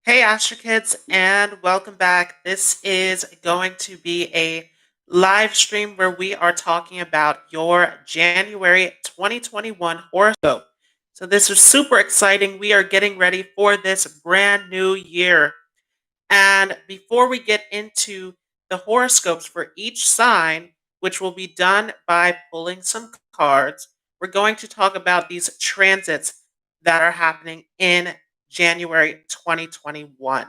Hey, Astro Kids, and welcome back. This is going to be a live stream where we are talking about your January 2021 horoscope. So, this is super exciting. We are getting ready for this brand new year. And before we get into the horoscopes for each sign, which will be done by pulling some cards, we're going to talk about these transits that are happening in January 2021.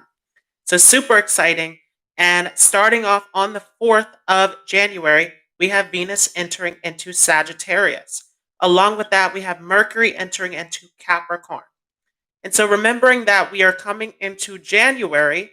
So, super exciting. And starting off on the 4th of January, we have Venus entering into Sagittarius. Along with that, we have Mercury entering into Capricorn. And so, remembering that we are coming into January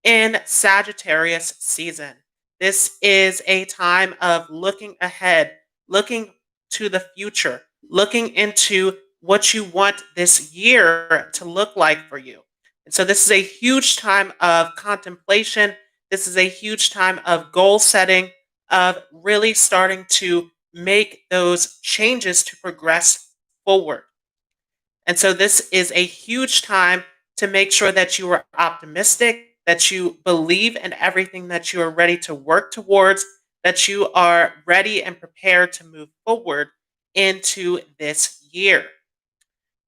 in Sagittarius season. This is a time of looking ahead, looking to the future, looking into what you want this year to look like for you. And so, this is a huge time of contemplation. This is a huge time of goal setting, of really starting to make those changes to progress forward. And so this is a huge time to make sure that you are optimistic, that you believe in everything that you are ready to work towards, that you are ready and prepared to move forward into this year.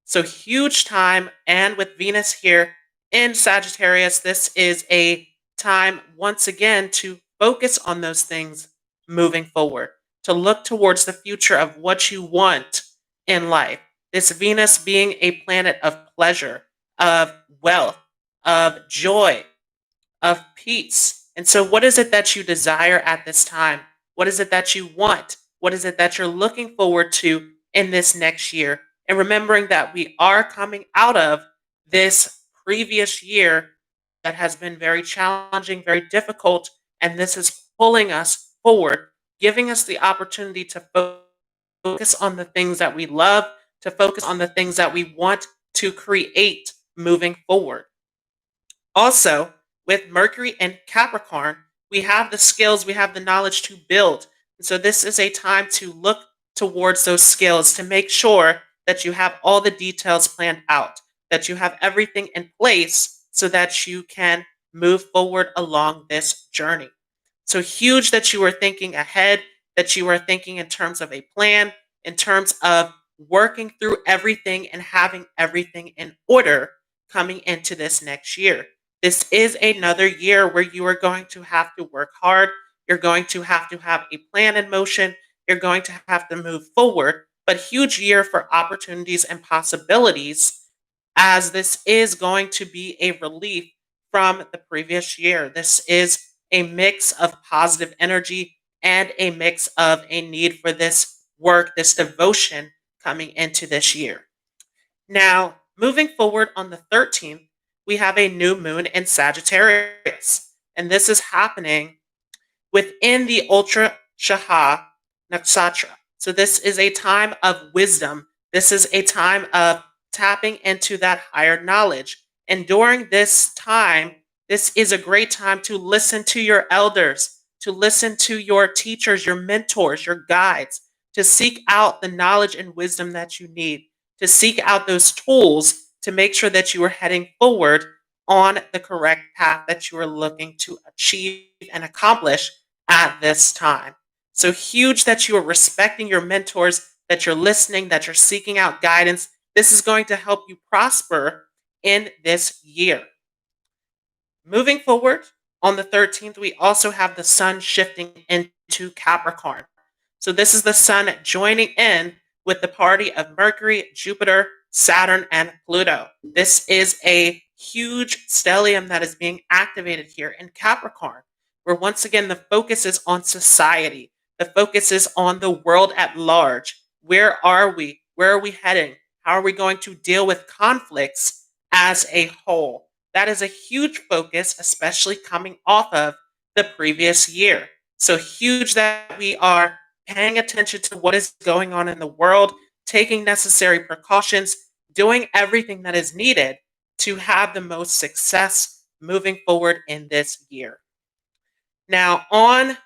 So, huge time. And with Venus here in Sagittarius, this is a time once again to focus on those things moving forward, to look towards the future of what you want in life. This Venus being a planet of pleasure, of wealth, of joy, of peace. And so, what is it that you desire at this time? What is it that you want? What is it that you're looking forward to in this next year? And remembering that we are coming out of this previous year that has been very challenging, very difficult, and this is pulling us forward, giving us the opportunity to focus on the things that we love, to focus on the things that we want to create moving forward. Also, with Mercury and Capricorn, we have the skills, we have the knowledge to build. And so this is a time to look towards those skills to make sure that you have all the details planned out, that you have everything in place so that you can move forward along this journey. So huge that you are thinking ahead, that you are thinking in terms of a plan, in terms of working through everything and having everything in order coming into this next year. This is another year where you are going to have to work hard. You're going to have a plan in motion. You're going to have to move forward, but huge year for opportunities and possibilities, as this is going to be a relief from the previous year. This is a mix of positive energy and a mix of a need for this work, this devotion coming into this year. Now, moving forward on the 13th, we have a new moon in Sagittarius, and this is happening within the Ultra Shaha Nakshatra. So, this is a time of wisdom. This is a time of tapping into that higher knowledge. And during this time, this is a great time to listen to your elders, to listen to your teachers, your mentors, your guides, to seek out the knowledge and wisdom that you need, to seek out those tools to make sure that you are heading forward on the correct path that you are looking to achieve and accomplish at this time. So huge that you are respecting your mentors, that you're listening, that you're seeking out guidance. This is going to help you prosper in this year. Moving forward on the 13th, we also have the sun shifting into Capricorn. So this is the sun joining in with the party of Mercury, Jupiter, Saturn, and Pluto. This is a huge stellium that is being activated here in Capricorn, where once again the focus is on society. The focus is on the world at large. Where are we? Where are we heading? How are we going to deal with conflicts as a whole? That is a huge focus, especially coming off of the previous year. So huge that we are paying attention to what is going on in the world, taking necessary precautions, doing everything that is needed to have the most success moving forward in this year. Now, on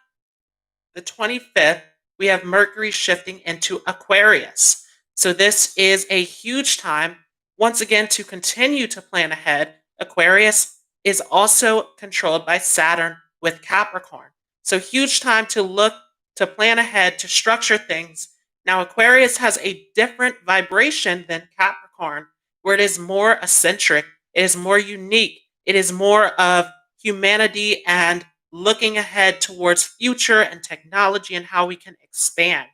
the 25th, we have Mercury shifting into Aquarius. So this is a huge time, once again, to continue to plan ahead, Aquarius is also controlled by Saturn with Capricorn. So, huge time to look, to plan ahead, to structure things. Now, Aquarius has a different vibration than Capricorn, where it is more eccentric, it is more unique, it is more of humanity and looking ahead towards future and technology and how we can expand.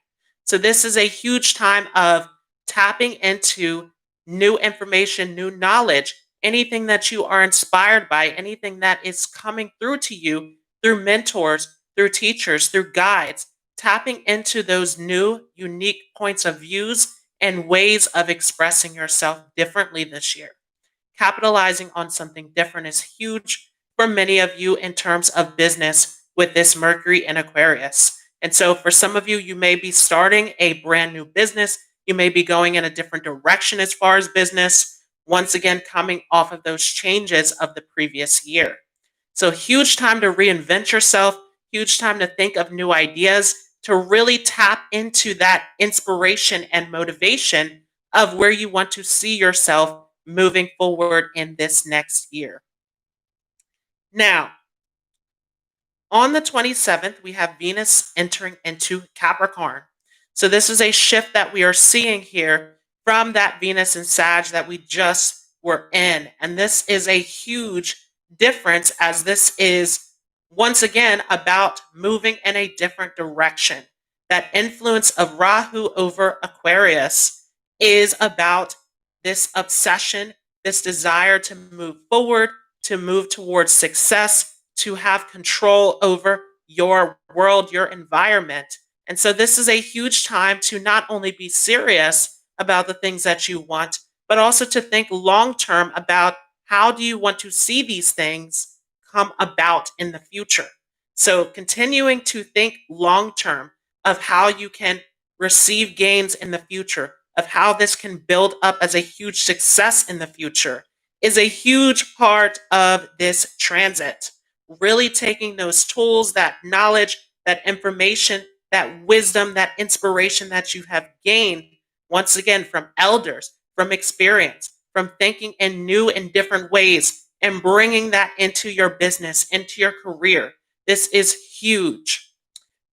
So this is a huge time of tapping into new information, new knowledge, anything that you are inspired by, anything that is coming through to you through mentors, through teachers, through guides, tapping into those new, unique points of views and ways of expressing yourself differently this year. Capitalizing on something different is huge for many of you in terms of business with this Mercury in Aquarius. And so, for some of you, you may be starting a brand new business. You may be going in a different direction as far as business, once again, coming off of those changes of the previous year. So, huge time to reinvent yourself, huge time to think of new ideas, to really tap into that inspiration and motivation of where you want to see yourself moving forward in this next year. Now, on the 27th, we have Venus entering into Capricorn. So, this is a shift that we are seeing here from that Venus and Sag that we just were in. And this is a huge difference, as this is once again about moving in a different direction. That influence of Rahu over Aquarius is about this obsession, this desire to move forward, to move towards success, to have control over your world, your environment. And so, this is a huge time to not only be serious about the things that you want, but also to think long term about how do you want to see these things come about in the future. So, continuing to think long term of how you can receive gains in the future, of how this can build up as a huge success in the future, is a huge part of this transit. Really taking those tools, that knowledge, that information, that wisdom, that inspiration that you have gained, once again, from elders, from experience, from thinking in new and different ways, and bringing that into your business, into your career. This is huge.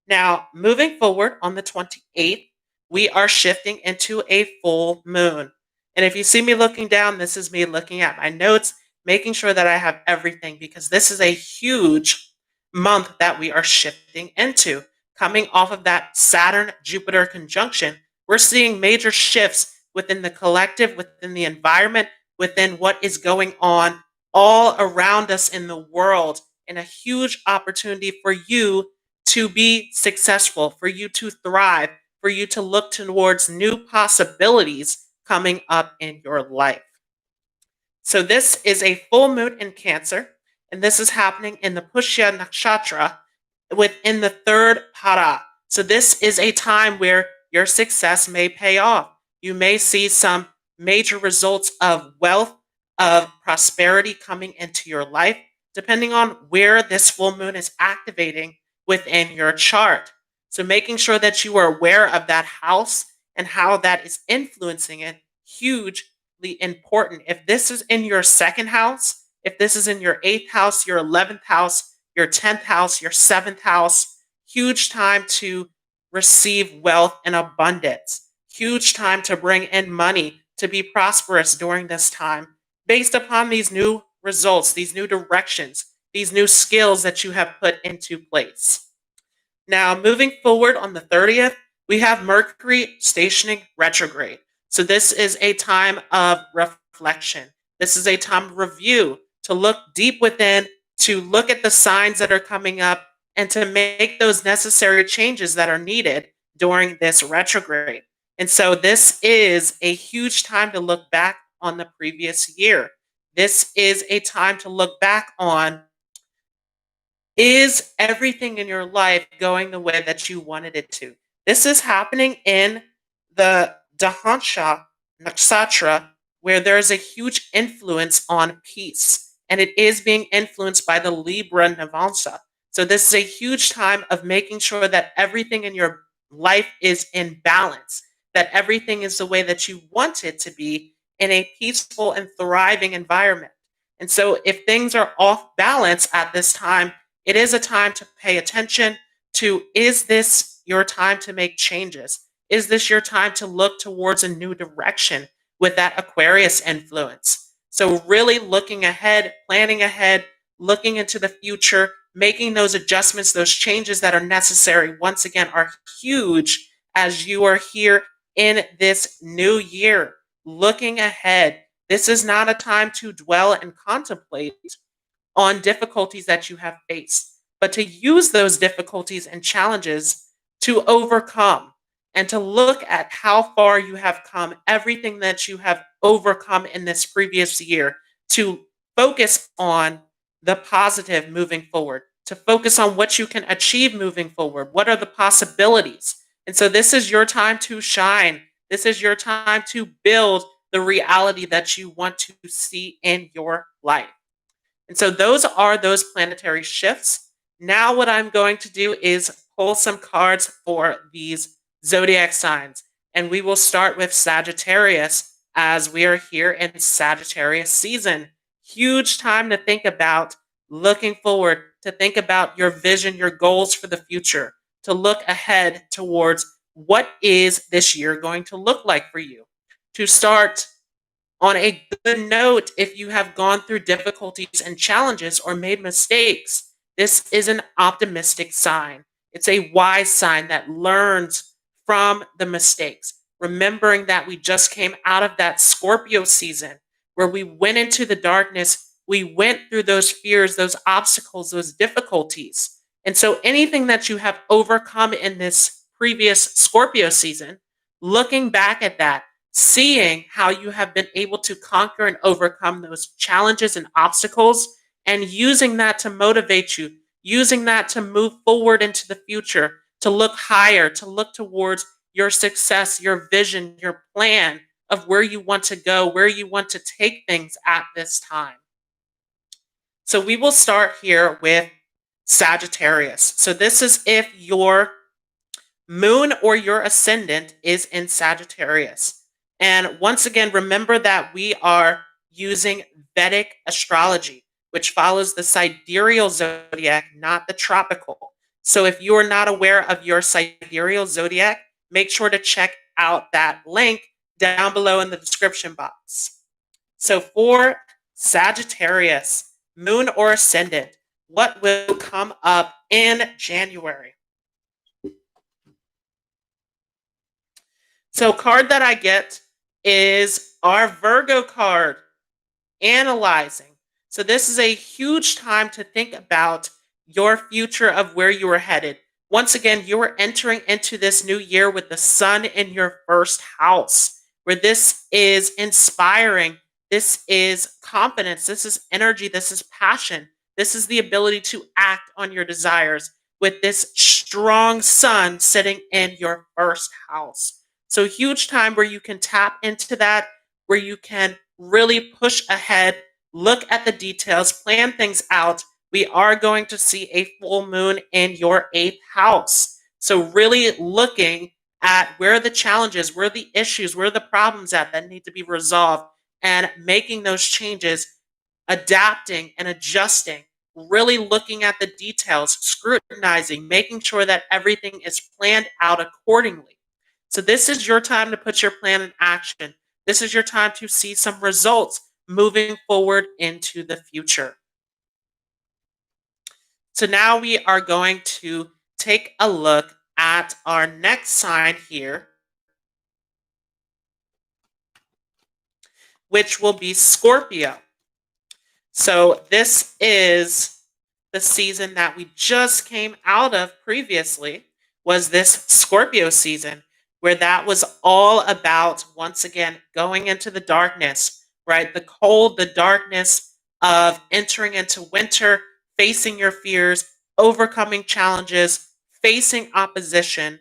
Now, moving forward on the 28th, we are shifting into a full moon. And if you see me looking down, this is me looking at my notes, making sure that I have everything, because this is a huge month that we are shifting into. Coming off of that Saturn Jupiter conjunction, we're seeing major shifts within the collective, within the environment, within what is going on all around us in the world, and a huge opportunity for you to be successful, for you to thrive, for you to look towards new possibilities coming up in your life. So, this is a full moon in Cancer, and this is happening in the Pushya Nakshatra within the third para. So, this is a time where your success may pay off. You may see some major results of wealth, of prosperity coming into your life, depending on where this full moon is activating within your chart. So, making sure that you are aware of that house and how that is influencing it, hugely important. If this is in your second house, if this is in your eighth house, your 11th house, your 10th house, your seventh house, huge time to receive wealth and abundance, huge time to bring in money, to be prosperous during this time, based upon these new results, these new directions, these new skills that you have put into place. Now, moving forward on the 30th, we have Mercury stationing retrograde. So, this is a time of reflection. This is a time of review, to look deep within, to look at the signs that are coming up, and to make those necessary changes that are needed during this retrograde. And so, this is a huge time to look back on the previous year. This is a time to look back on, is everything in your life going the way that you wanted it to? This is happening in the Dahansha Nakshatra, where there's a huge influence on peace, and it is being influenced by the Libra Navamsa. So, this is a huge time of making sure that everything in your life is in balance, that everything is the way that you want it to be in a peaceful and thriving environment. And so if things are off balance at this time, it is a time to pay attention to, is this your time to make changes? Is this your time to look towards a new direction with that Aquarius influence? So really looking ahead, planning ahead, looking into the future, making those adjustments, those changes that are necessary, once again, are huge as you are here in this new year. Looking ahead, this is not a time to dwell and contemplate on difficulties that you have faced, but to use those difficulties and challenges to overcome and to look at how far you have come, everything that you have overcome in this previous year, to focus on the positive moving forward, to focus on what you can achieve moving forward. What are the possibilities? And so this is your time to shine. This is your time to build the reality that you want to see in your life. And so those are those planetary shifts. Now, what I'm going to do is pull some cards for these zodiac signs. And we will start with Sagittarius as we are here in Sagittarius season. Huge time to think about looking forward, to think about your vision, your goals for the future, to look ahead towards what is this year going to look like for you, to start on a good note. If you have gone through difficulties and challenges or made mistakes, this is an optimistic sign. It's a wise sign that learns from the mistakes, remembering that we just came out of that Scorpio season where we went into the darkness. We went through those fears, those obstacles, those difficulties. And so anything that you have overcome in this previous Scorpio season, looking back at that, seeing how you have been able to conquer and overcome those challenges and obstacles, and using that to motivate you, using that to move forward into the future, to look higher, to look towards your success, your vision, your plan of where you want to go, where you want to take things at this time. So we will start here with Sagittarius. So this is if your moon or your ascendant is in Sagittarius. And once again, remember that we are using Vedic astrology, which follows the sidereal zodiac, not the tropical. So if you are not aware of your sidereal zodiac, make sure to check out that link down below in the description box. So for Sagittarius, moon or ascendant, what will come up in January? So card that I get is our Virgo card, analyzing. So this is a huge time to think about your future of where you are headed. Once again, you are entering into this new year with the sun in your first house, where this is inspiring. This is confidence. This is energy. This is passion. This is the ability to act on your desires with this strong sun sitting in your first house. So huge time where you can tap into that, where you can really push ahead, look at the details, plan things out. We are going to see a full moon in your 8th house. So really looking at where the challenges, where the issues, where the problems at that need to be resolved, and making those changes, adapting and adjusting, really looking at the details, scrutinizing, making sure that everything is planned out accordingly. So this is your time to put your plan in action. This is your time to see some results moving forward into the future. So now we are going to take a look at our next sign here, which will be Scorpio. So this is the season that we just came out of previously, was this Scorpio season, where that was all about, once again, going into the darkness, right? The cold, the darkness of entering into winter, facing your fears, overcoming challenges, facing opposition.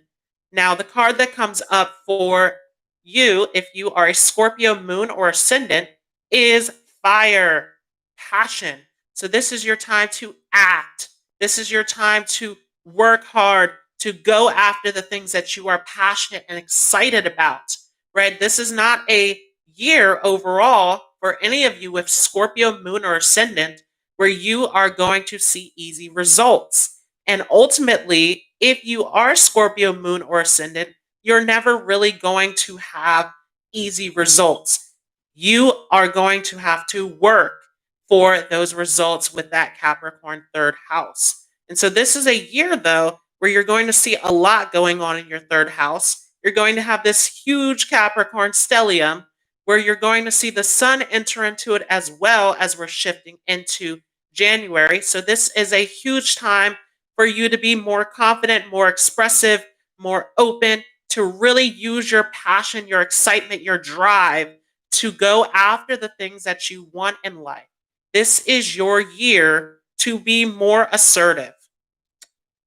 Now, the card that comes up for you, if you are a Scorpio moon or ascendant, is fire, passion. So this is your time to act. This is your time to work hard, to go after the things that you are passionate and excited about, right? This is not a year overall for any of you with Scorpio moon or ascendant, where you are going to see easy results. And ultimately, if you are Scorpio moon or ascendant, you're never really going to have easy results. You are going to have to work for those results with that Capricorn third house. And so this is a year, though, where you're going to see a lot going on in your third house. You're going to have this huge Capricorn stellium where you're going to see the sun enter into it as well as we're shifting into January. So this is a huge time for you to be more confident, more expressive, more open, to really use your passion, your excitement, your drive to go after the things that you want in life. This is your year to be more assertive.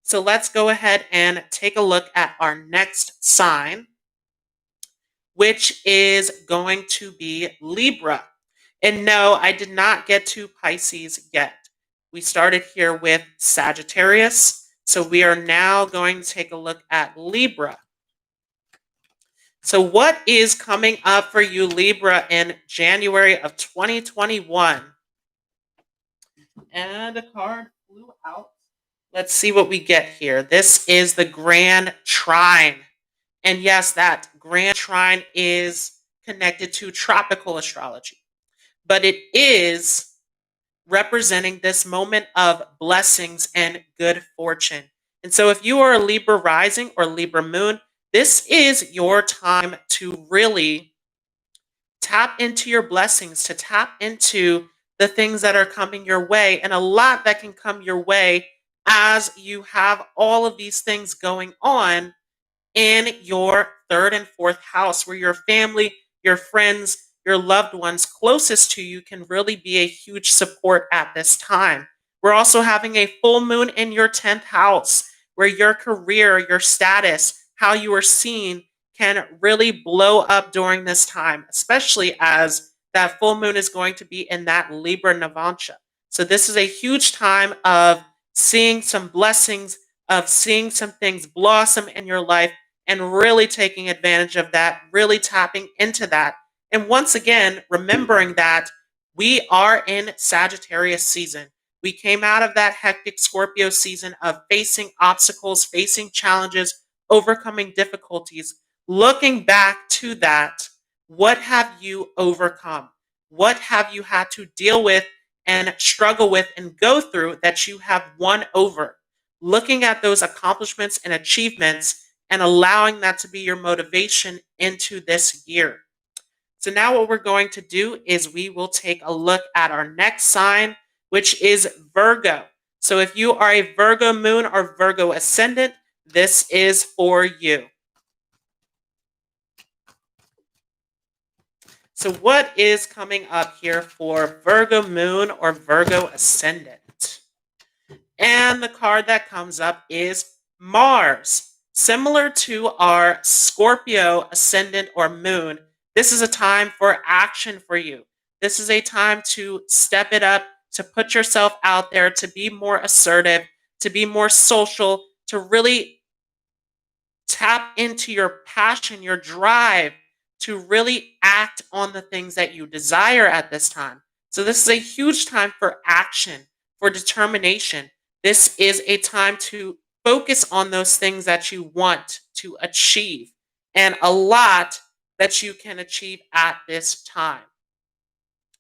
So let's go ahead and take a look at our next sign, which is going to be Libra. And no, I did not get to Pisces yet. We started here with Sagittarius. So we are now going to take a look at Libra. So what is coming up for you, Libra, in January of 2021? And a card flew out. Let's see what we get here. This is the Grand Trine. And yes, that Grand Trine is connected to tropical astrology. But it is representing this moment of blessings and good fortune. And so if you are a Libra rising or Libra moon, this is your time to really tap into your blessings, to tap into the things that are coming your way, and a lot that can come your way as you have all of these things going on in your third and fourth house, where your family, your friends, your loved ones closest to you can really be a huge support at this time. We're also having a full moon in your 10th house, where your career, your status, how you are seen can really blow up during this time, especially as that full moon is going to be in that Libra Navamsha. So this is a huge time of seeing some blessings, of seeing some things blossom in your life, and really taking advantage of that, really tapping into that. And once again, remembering that we are in Sagittarius season. We came out of that hectic Scorpio season of facing obstacles, facing challenges, overcoming difficulties. Looking back to that, what have you overcome? What have you had to deal with and struggle with and go through that you have won over? Looking at those accomplishments and achievements and allowing that to be your motivation into this year. So now what we're going to do is we will take a look at our next sign, which is Virgo. So if you are a Virgo moon or Virgo ascendant, this is for you. So what is coming up here for Virgo moon or Virgo ascendant? And the card that comes up is Mars. Similar to our Scorpio ascendant or moon, this is a time for action for you. This is a time to step it up, to put yourself out there, to be more assertive, to be more social, to really tap into your passion, your drive, to really act on the things that you desire at this time. So this is a huge time for action, for determination. This is a time to focus on those things that you want to achieve, and a lot that you can achieve at this time.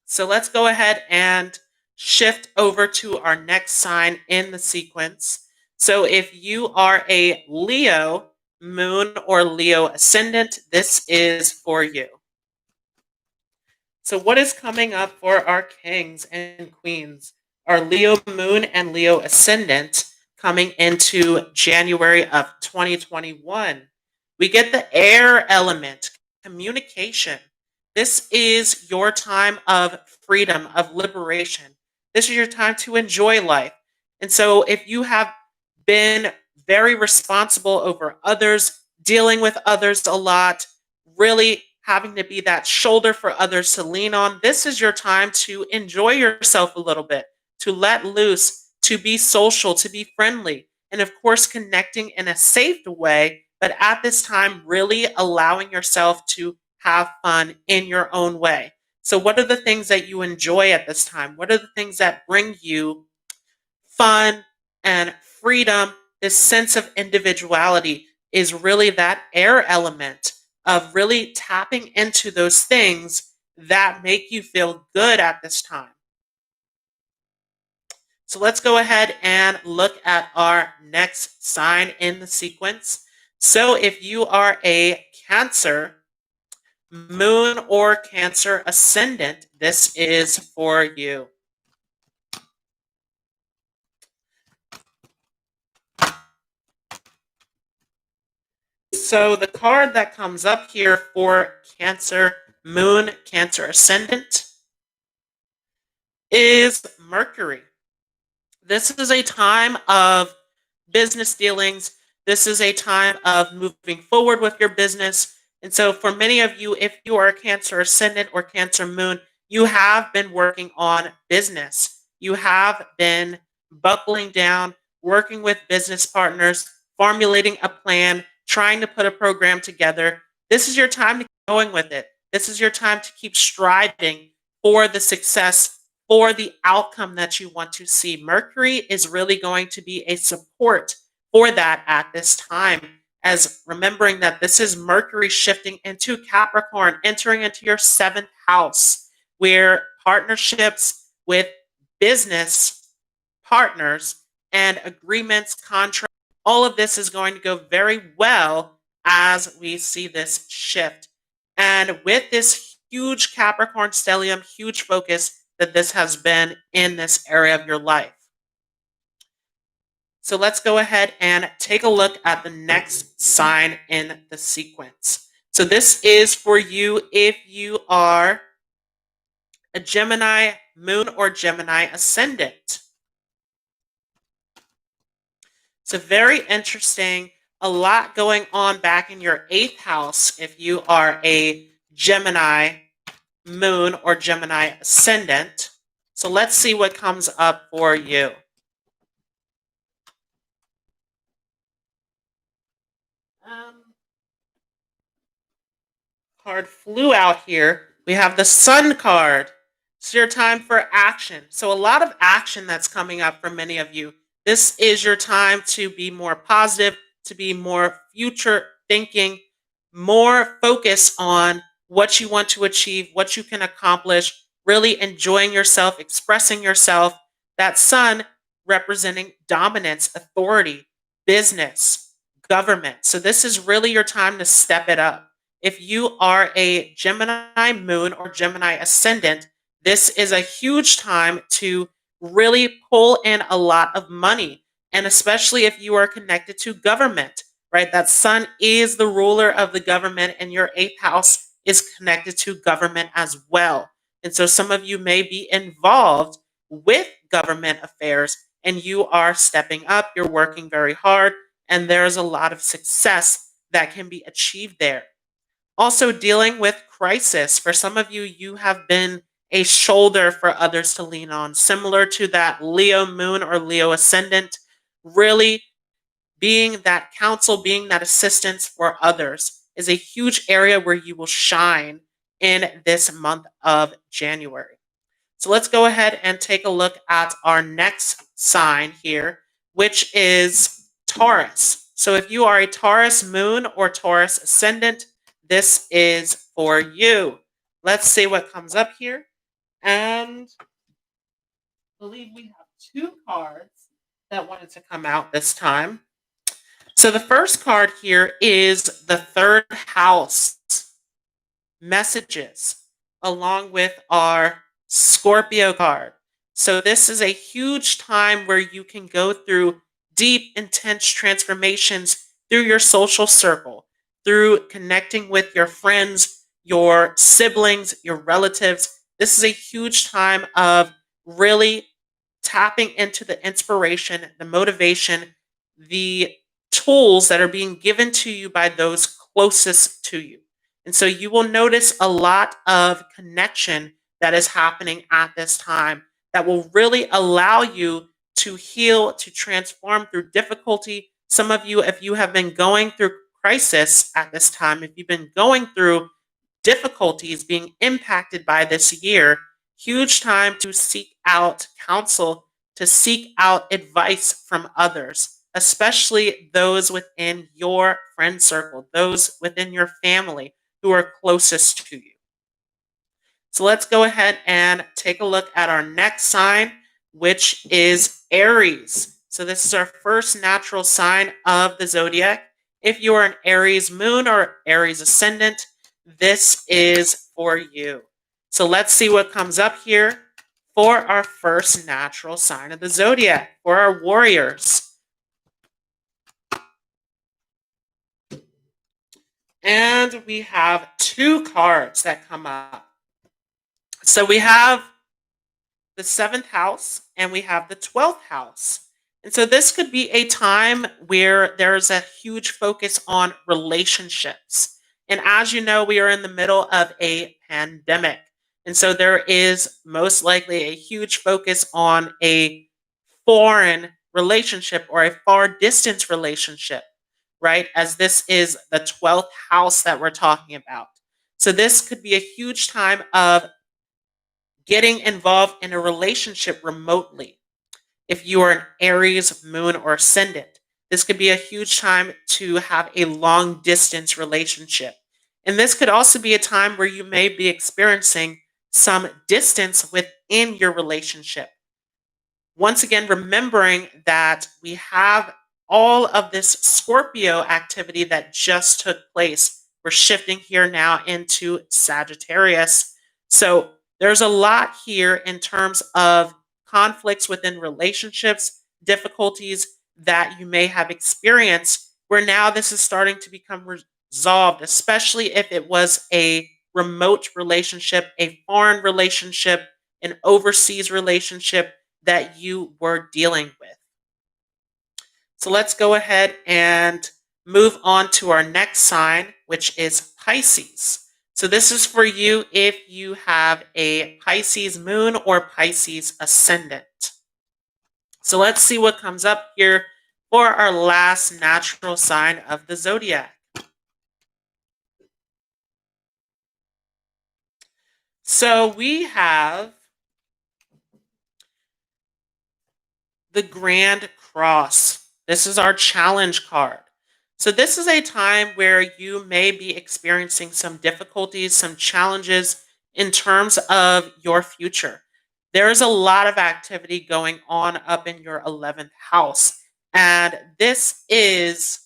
So let's go ahead and shift over to our next sign in the sequence. So if you are a Leo moon or Leo ascendant, this is for you. So what is coming up for our kings and queens, our Leo moon and Leo ascendant, coming into January of 2021? We get the air element, communication. This is your time of freedom, of liberation. This is your time to enjoy life. And so if you have been very responsible over others, dealing with others a lot, really having to be that shoulder for others to lean on, this is your time to enjoy yourself a little bit, to let loose, to be social, to be friendly, and of course, connecting in a safe way, but at this time, really allowing yourself to have fun in your own way. So, what are the things that you enjoy at this time? What are the things that bring you fun and freedom? This sense of individuality is really that air element of really tapping into those things that make you feel good at this time. So let's go ahead and look at our next sign in the sequence. So if you are a Cancer moon or Cancer ascendant, this is for you. So the card that comes up here for Cancer moon, Cancer ascendant is Mercury. This is a time of business dealings. This is a time of moving forward with your business. And so, for many of you, if you are a Cancer ascendant or Cancer moon, you have been working on business. You have been buckling down, working with business partners, formulating a plan, trying to put a program together. This is your time to keep going with it. This is your time to keep striving for the success, for the outcome that you want to see. Mercury is really going to be a support for that at this time. As remembering that this is Mercury shifting into Capricorn, entering into your seventh house, where partnerships with business partners and agreements, contracts, all of this is going to go very well as we see this shift. And with this huge Capricorn stellium, huge focus that this has been in this area of your life. So let's go ahead and take a look at the next sign in the sequence. So this is for you if you are a Gemini moon or Gemini ascendant. So very interesting. A lot going on back in your eighth house if you are a Gemini moon or Gemini ascendant. So let's see what comes up for you. Card flew out here. We have the Sun card. It's your time for action. So a lot of action that's coming up for many of you. This is your time to be more positive, to be more future thinking, more focus on what you want to achieve, what you can accomplish, really enjoying yourself, expressing yourself. That Sun representing dominance, authority, business, government. So this is really your time to step it up. If you are a Gemini moon or Gemini ascendant, this is a huge time to really pull in a lot of money. And especially if you are connected to government, right? That Sun is the ruler of the government, and your eighth house is connected to government as well. And so some of you may be involved with government affairs, and you are stepping up, you're working very hard, and there's a lot of success that can be achieved there. Also, dealing with crisis. For some of you, you have been a shoulder for others to lean on, similar to that Leo moon or Leo ascendant, really being that counsel, being that assistance for others is a huge area where you will shine in this month of January. So let's go ahead and take a look at our next sign here, which is Taurus. So if you are a Taurus moon or Taurus ascendant, this is for you. Let's see what comes up here. And I believe we have two cards that wanted to come out this time. So the first card here is the third house messages, along with our Scorpio card. So this is a huge time where you can go through deep, intense transformations through your social circle, through connecting with your friends, your siblings, your relatives. This is a huge time of really tapping into the inspiration, the motivation, the tools that are being given to you by those closest to you. And so you will notice a lot of connection that is happening at this time that will really allow you to heal, to transform through difficulty. Some of you, if you have been going through crisis at this time, if you've been going through difficulties being impacted by this year, huge time to seek out counsel, to seek out advice from others, especially those within your friend circle, those within your family who are closest to you. So let's go ahead and take a look at our next sign, which is Aries. So this is our first natural sign of the zodiac. If you are an Aries moon or Aries ascendant, this is for you. So let's see what comes up here for our first natural sign of the zodiac, for our warriors. And we have two cards that come up. So we have the seventh house and we have the 12th house. And so this could be a time where there's a huge focus on relationships. And as you know, we are in the middle of a pandemic. And so there is most likely a huge focus on a foreign relationship or a far distance relationship, right? As this is the 12th house that we're talking about. So this could be a huge time of getting involved in a relationship remotely. If you are an Aries, moon, or ascendant, this could be a huge time to have a long distance relationship. And this could also be a time where you may be experiencing some distance within your relationship. Once again, remembering that we have all of this Scorpio activity that just took place. We're shifting here now into Sagittarius. So there's a lot here in terms of conflicts within relationships, difficulties that you may have experienced, where now this is starting to become resolved, especially if it was a remote relationship, a foreign relationship, an overseas relationship that you were dealing with. So let's go ahead and move on to our next sign, which is Pisces. So this is for you if you have a Pisces moon or Pisces ascendant. So let's see what comes up here for our last natural sign of the zodiac. So we have the Grand Cross. This is our challenge card. So this is a time where you may be experiencing some difficulties, some challenges in terms of your future. There is a lot of activity going on up in your 11th house. And this is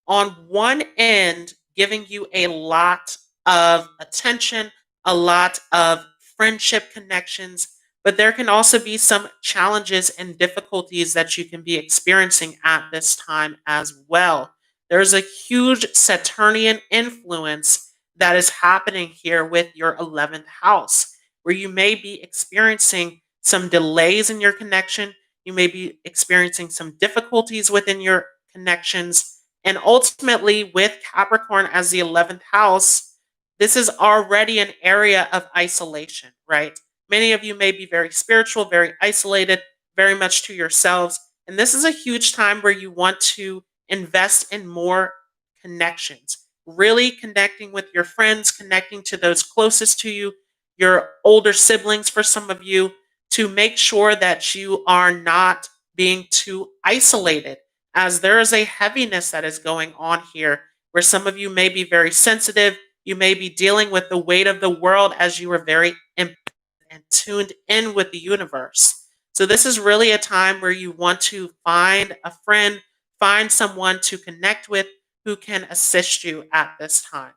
on one end giving you a lot of attention, a lot of friendship connections, but there can also be some challenges and difficulties that you can be experiencing at this time as well. There's a huge Saturnian influence that is happening here with your 11th house, where you may be experiencing some delays in your connection. You may be experiencing some difficulties within your connections. And ultimately, with Capricorn as the 11th house, this is already an area of isolation, right? Many of you may be very spiritual, very isolated, very much to yourselves. And this is a huge time where you want to invest in more connections, really connecting with your friends, connecting to those closest to you, your older siblings for some of you, to make sure that you are not being too isolated, as there is a heaviness that is going on here where some of you may be very sensitive. You may be dealing with the weight of the world as you are very and tuned in with the universe. So this is really a time where you want to find a friend, find someone to connect with who can assist you at this time.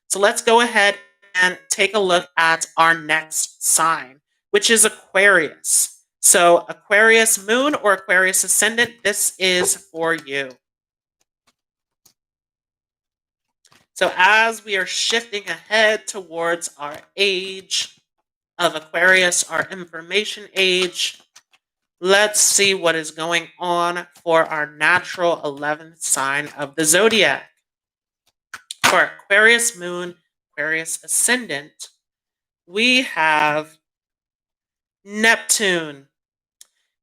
So let's go ahead and take a look at our next sign, which is Aquarius. So Aquarius moon or Aquarius ascendant, this is for you. So as we are shifting ahead towards our age of Aquarius, our information age, let's see what is going on for our natural 11th sign of the zodiac. For Aquarius moon, Aquarius ascendant, we have Neptune.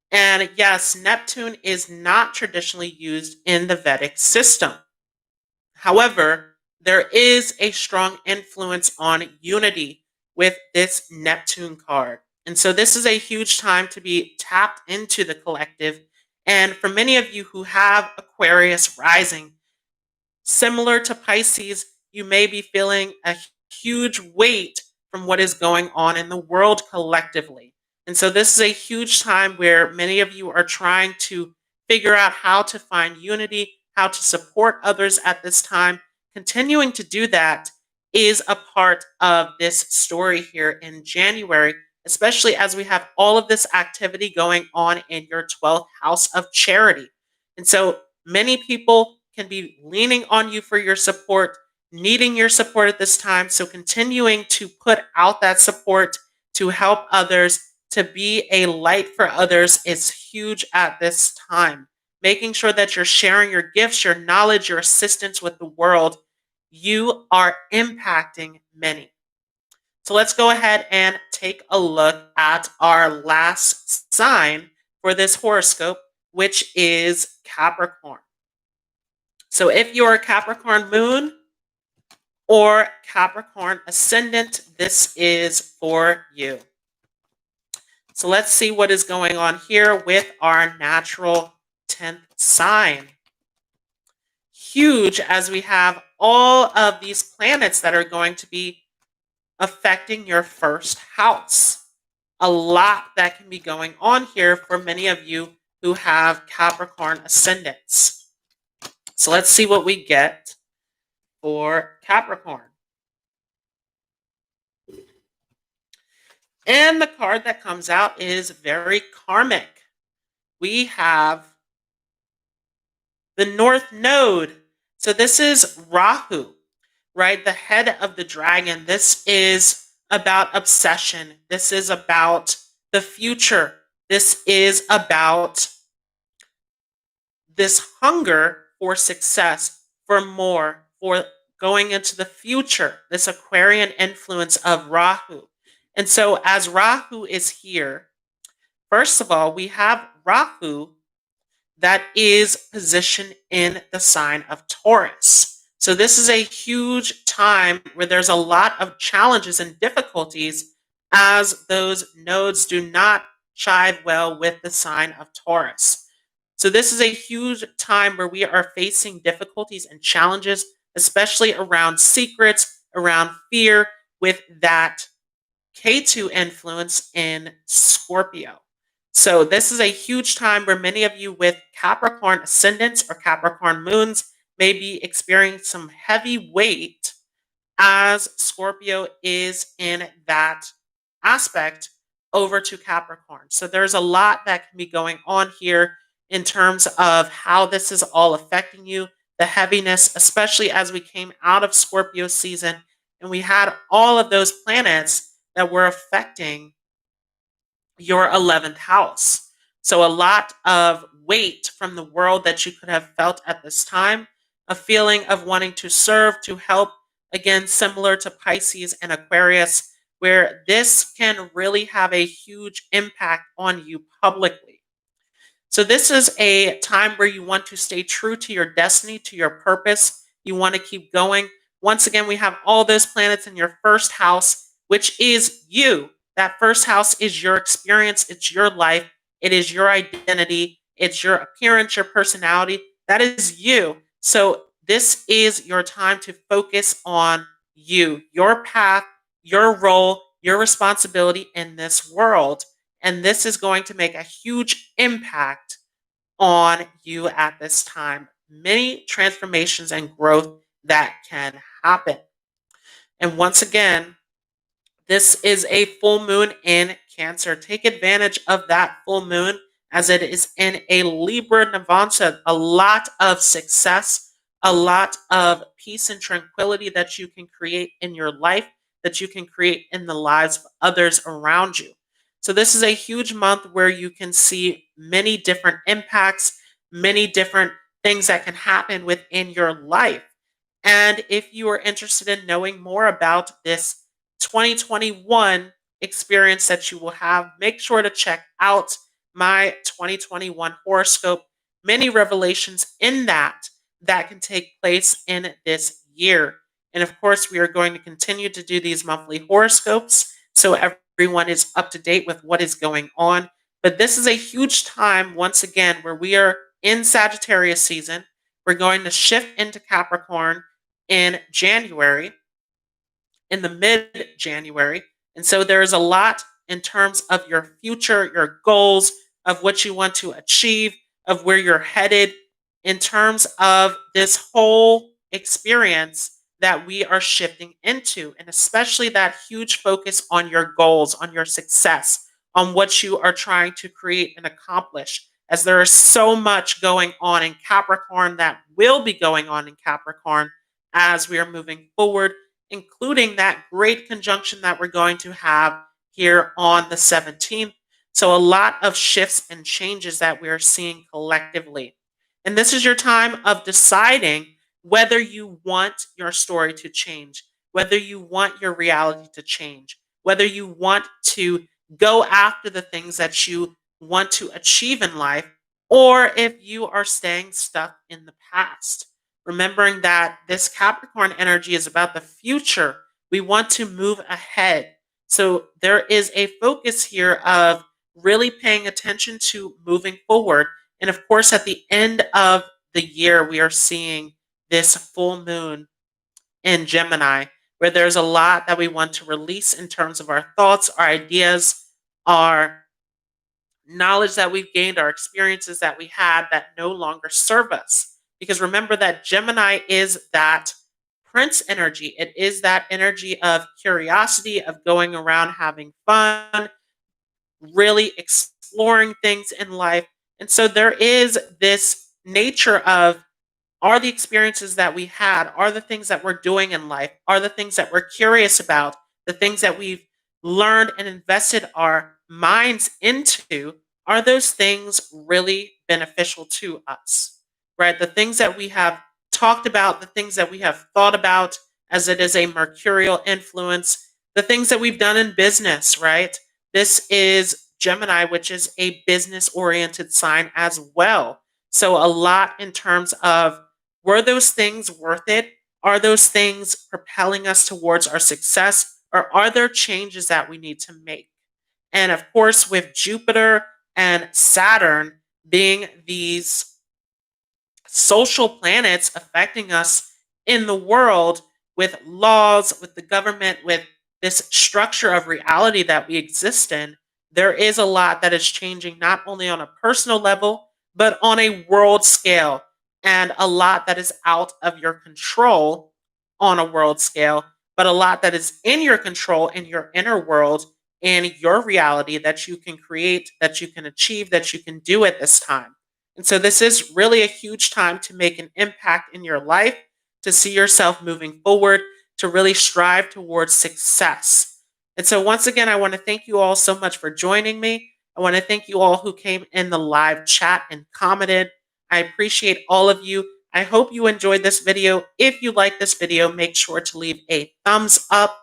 And yes, Neptune is not traditionally used in the Vedic system. However, there is a strong influence on unity with this Neptune card. And so this is a huge time to be tapped into the collective. And for many of you who have Aquarius rising, similar to Pisces, you may be feeling a huge weight from what is going on in the world collectively. And so, this is a huge time where many of you are trying to figure out how to find unity, how to support others at this time. Continuing to do that is a part of this story here in January, especially as we have all of this activity going on in your 12th house of charity. And so, many people can be leaning on you for your support, needing your support at this time. So, continuing to put out that support to help others, to be a light for others is huge at this time. Making sure that you're sharing your gifts, your knowledge, your assistance with the world, you are impacting many. So, let's go ahead and take a look at our last sign for this horoscope, which is Capricorn. So if you're a Capricorn moon or Capricorn ascendant, this is for you. So let's see what is going on here with our natural 10th sign. Huge, as we have all of these planets that are going to be affecting your first house. A lot that can be going on here for many of you who have Capricorn ascendants. So let's see what we get for Capricorn. And the card that comes out is very karmic. We have the North Node. So this is Rahu, right? The head of the dragon. This is about obsession. This is about the future. This is about this hunger for success, for more, for going into the future, this Aquarian influence of Rahu. And so, as Rahu is here, first of all, we have Rahu that is positioned in the sign of Taurus. So, this is a huge time where there's a lot of challenges and difficulties as those nodes do not chive well with the sign of Taurus. So, this is a huge time where we are facing difficulties and challenges, especially around secrets, around fear, with that K2 influence in Scorpio. So, this is a huge time where many of you with Capricorn ascendants or Capricorn moons may be experiencing some heavy weight as Scorpio is in that aspect over to Capricorn. So, there's a lot that can be going on here in terms of how this is all affecting you, the heaviness, especially as we came out of Scorpio season and we had all of those planets that were affecting your 11th house. So, a lot of weight from the world that you could have felt at this time, a feeling of wanting to serve, to help, again, similar to Pisces and Aquarius, where this can really have a huge impact on you publicly. So, this is a time where you want to stay true to your destiny, to your purpose. You want to keep going. Once again, we have all those planets in your first house, which is you. That first house is your experience, it's your life, it is your identity, it's your appearance, your personality. That is you. So, this is your time to focus on you, your path, your role, your responsibility in this world. And this is going to make a huge impact on you at this time. Many transformations and growth that can happen. And once again, this is a full moon in Cancer. Take advantage of that full moon as it is in a Libra Navamsa. A lot of success, a lot of peace and tranquility that you can create in your life, that you can create in the lives of others around you. So, this is a huge month where you can see many different impacts, many different things that can happen within your life. And if you are interested in knowing more about this 2021 experience that you will have, make sure to check out my 2021 horoscope. Many revelations in that can take place in this year. And of course, we are going to continue to do these monthly horoscopes so everyone is up to date with what is going on. But this is a huge time, once again, where we are in Sagittarius season. We're going to shift into Capricorn in January, in the mid January. And so there is a lot in terms of your future, your goals, of what you want to achieve, of where you're headed, in terms of this whole experience that we are shifting into. And especially that huge focus on your goals, on your success, on what you are trying to create and accomplish. As there is so much going on in Capricorn that will be going on in Capricorn as we are moving forward, including that great conjunction that we're going to have here on the 17th. So, a lot of shifts and changes that we are seeing collectively. And this is your time of deciding whether you want your story to change, whether you want your reality to change, whether you want to go after the things that you want to achieve in life, or if you are staying stuck in the past. Remembering that this Capricorn energy is about the future. We want to move ahead. So there is a focus here of really paying attention to moving forward. And of course, at the end of the year, we are seeing this full moon in Gemini, where there's a lot that we want to release in terms of our thoughts, our ideas, our knowledge that we've gained, our experiences that we had that no longer serve us. Because remember that Gemini is that Prince energy. It is that energy of curiosity, of going around having fun, really exploring things in life. And so there is this nature of, are the experiences that we had, are the things that we're doing in life, are the things that we're curious about, the things that we've learned and invested our minds into, are those things really beneficial to us, right? The things that we have talked about, the things that we have thought about, as it is a mercurial influence, the things that we've done in business, right? This is Gemini, which is a business oriented sign as well. So, a lot in terms of, were those things worth it? Are those things propelling us towards our success? Or are there changes that we need to make? And of course, with Jupiter and Saturn being these social planets affecting us in the world, with laws, with the government, with this structure of reality that we exist in, there is a lot that is changing, not only on a personal level, but on a world scale, and a lot that is out of your control on a world scale, but a lot that is in your control in your inner world, in your reality, that you can create, that you can achieve, that you can do at this time. And so this is really a huge time to make an impact in your life, to see yourself moving forward, to really strive towards success. And so once again, I want to thank you all so much for joining me. I want to thank you all who came in the live chat and commented. I appreciate all of you. I hope you enjoyed this video. If you like this video, make sure to leave a thumbs up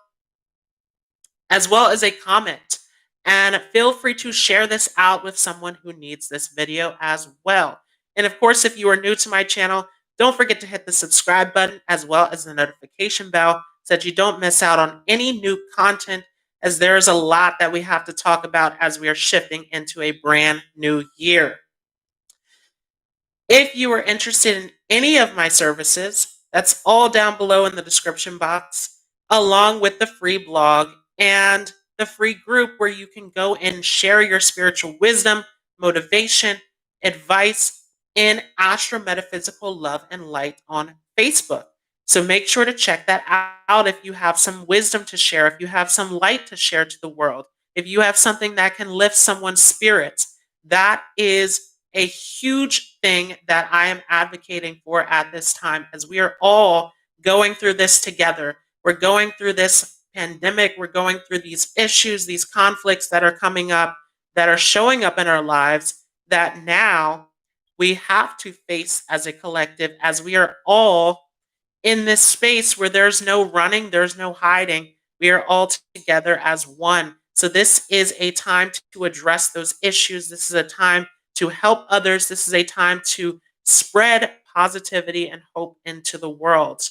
as well as a comment. And feel free to share this out with someone who needs this video as well. And of course, if you are new to my channel, don't forget to hit the subscribe button as well as the notification bell so that you don't miss out on any new content, as there is a lot that we have to talk about as we are shifting into a brand new year. If you are interested in any of my services, that's all down below in the description box, along with the free blog and the free group where you can go and share your spiritual wisdom, motivation, advice in astro metaphysical love and light on Facebook. So make sure to check that out if you have some wisdom to share, if you have some light to share to the world, if you have something that can lift someone's spirits. That is a huge thing that I am advocating for at this time, as we are all going through this together. We're going through this pandemic. We're going through these issues, these conflicts that are coming up, that are showing up in our lives, that now we have to face as a collective, as we are all in this space where there's no running, there's no hiding. We are all together as one. So this is a time to address those issues. This is a time to help others. This is a time to spread positivity and hope into the world.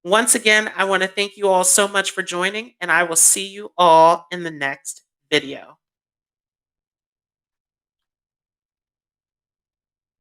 Once again, I want to thank you all so much for joining, and I will see you all in the next video.